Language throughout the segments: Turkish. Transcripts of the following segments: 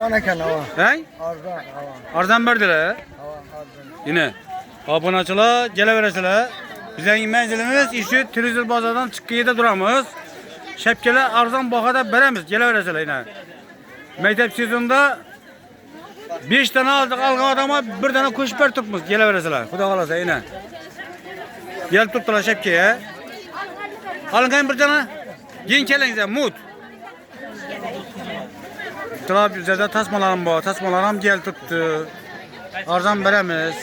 Ana kanava. Hey? Arzan. Arzan verdiler. Yine. Abonacılar geleveresizler. Bizden menzilimiz işi turizm bazardan çıkkıyıda duramız. Şepkeler arzan bakada beremiz. Geleveresizler yine. Mektep sezonunda 5 tane aldık algı adama bir tane kuş per tutmuş. Geleveresizler. Kuda kalasa yine. Gel tuttular şepkeye. Alın kayın bir tane. Giyin kelinize mut. Trab üzerinde tasmalarım bu. Tasmalarım gel tuttu. Arzan beremiz.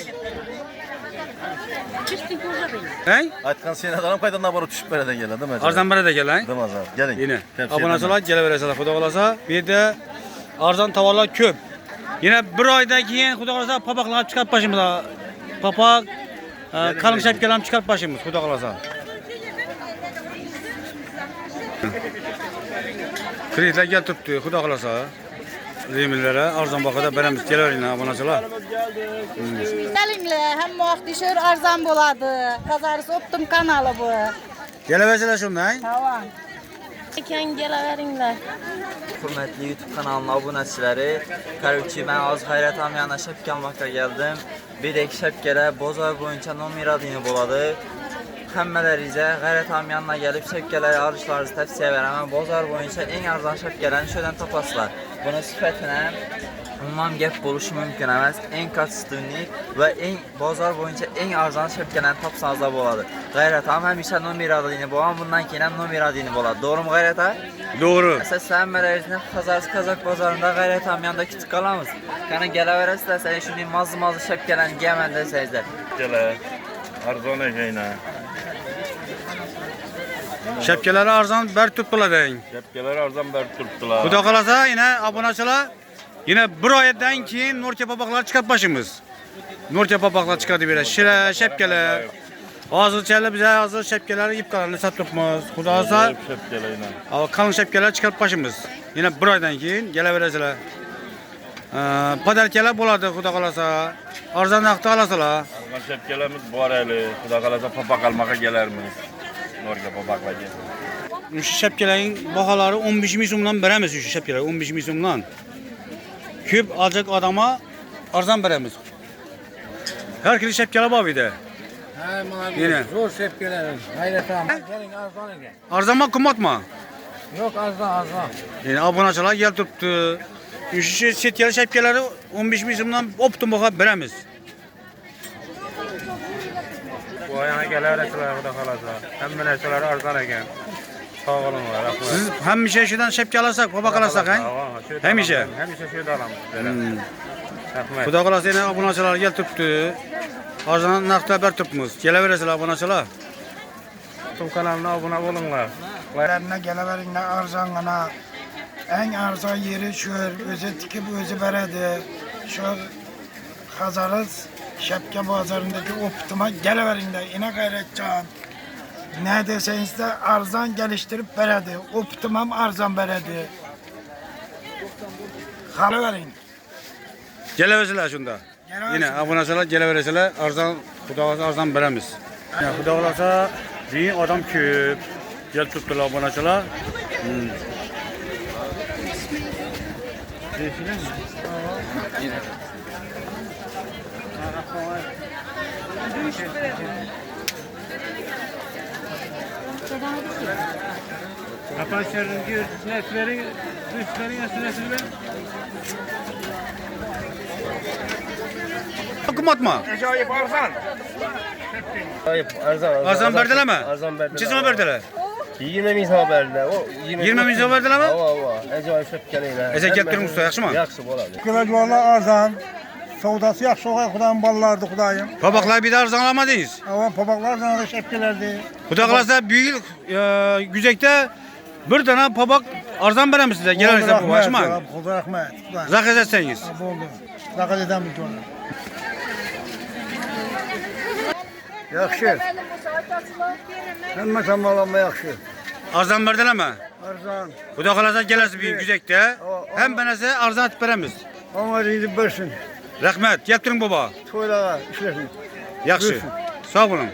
Hey? Aytkan sen adam kaydan bana düşüp bereden gelen değil mi? Arzan bere de gel hey. Değil mi azar? Gelin. Yine. Abonaçılar geleveresizler. Kuda kalasa. Bir de arzan tavalar köp. Yine bir ayda keyin kuda kalasa papaklar çıkart başımıza. Papak kalın şapkalarım çıkart başımız. Kuda kalasa. Kreditler gel tuttu. Kuda kalasa. Zemillere arzan bakada beremiz. Geleverin abonaçılar. Gelinle hem vaxt düşür arzan boladı. Kazarısı optum kanalı bu. Geleveresizler şunday. Tamam. Ekan gelaverinler. Hürmetli YouTube kanalının abunəçiləri, Karıkçı ben az Xayrət Amyanla şəpkə almaqqa gəldim. Bir də şəpkələ Bozar boyunca nomer adını boladı. Həmmələrizə Xayrət Amyanla gəlib şəpkələri alışlarınızı təvsiyə verəm. Bozar boyunca en arzan şəpkələrini şödən tapasılar. Bunun sifətinə umman gəp buluşu mümkün əməz. En kaçstunlik və Bozar boyunca en arzan şəpkələrini tapsanız da boladı. Xayrət Am həmişə nomer adını bolan, bundan keyin nomer adını boladı. Doğru mu Xayrət Am? Doğru. Əsas sənin mərəzində Kazak bazarında Xayrət Amyanda küçük qalamız. Yəni gələ səni şunu mazlı şəpkələn giyəməndə səyizlər. Gele. Arzon eşeğine. Şepkeleri arzan ber tuttular deyin. Şepkeler arzan ber tuttular. Bu da kalasa yine abonaçılar yine bir aydan keyin Norke papaklar çıkart başımız. Norke papaklar çıkardı bile. Şire şepkeler. Hazır çelle bize hazır şepkeleri ip kalanını sattıkmız. Kuda kalasa Şepkelerine. kalın şepkeler çıkart başımız. Yine bir aydan keyin geleveresiler. Padelkeler buladı kuda kalasa. Arzan akta alasılar. Arzan şepkelerimiz bu araylı. Kuda kalasa papak almaka gelir miyiz? Norge papakla gelir. Şu şepkelerin bahaları 15 milyondan beremiz şu şepkeler 15 milyondan. Küp alacak adama arzan beremiz. Herkes şepkele var bir de. Ha mavi. Yine. Zor sepkelerin. Hayret ama. Gelin arzan ege. Arzanma kumatma. Yok arzan. Yani abonaçılar gel tuttu. Şu şetkeli şepkeleri 15 milyondan optum baka beremiz. Bu ayağına geleveresiler burada kalasa. Hem müneseleri arzan eken. Sağ olunlar. Siz hem bir şeyden şepke alırsak, baba alırsak he? Hem işe. Hem işe şöyle alalım. Rahmet. Kuda kalası yine abonaçılar gel tuttu. Arzan nakta haber tutmuş. Geleveresiler abonaçılar. YouTube kanalına abone olunlar. Vaylarına geleverinle arzanına. En arzan yeri şu. Özü tikip özü beredi. Şu Hazarız Şepke Bazarındaki optuma geleverinle. Yine gayretcan. Ne deseniz de arzan geliştirip beredi. Optimam arzan beredi. Geleverin. Geleveresiler şunda. Yine abonaçılar geleveresiler arzan kuda kalası arzan beremiz. Yani kuda kalasa bir adam küp. Gel tuttular abonaçılar. Kapanışların üstlerin üstlerin Kumatma. Acayip arzan. Arzan verdiler mi? Arzan verdiler. Çizime verdiler. 20 milyon verdiler. O 20 milyon verdiler mi? Ava. Acayip şöpkeleyle. Ese gettirin usta yaxşı mı? Yaxşı boladı. Kıvacılarla arzan. Savdası yaxşı oğay Kudayım ballardı Kudayım. Papaklar bir de arzan alamadınız. Ama papaklar sana da şepkelerdi. Kuda kalasa büyük güzekte bir tane papak arzan verem size. Geleveresiler bu yaxşı mı? Kuda rahmet. Zakız etseniz. Oldu. Zakız edem bir tane. Yaxşı. Hem samalanma yaxşı. Arzan verdiler mi? Arzan. Kuda kalasa gelesi büyük güzekte. Hem benese arzan atıp veremiz. Ama rizi versin. Rahmet. Yaptırın baba. Toylara işlesin. Yaxşı. Sağ olun.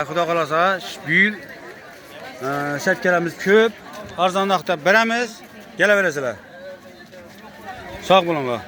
Kuda kalasa büyük şepkelerimiz köp. Arzan nakta beremiz. Geleveresiler. Sağ bulunlar.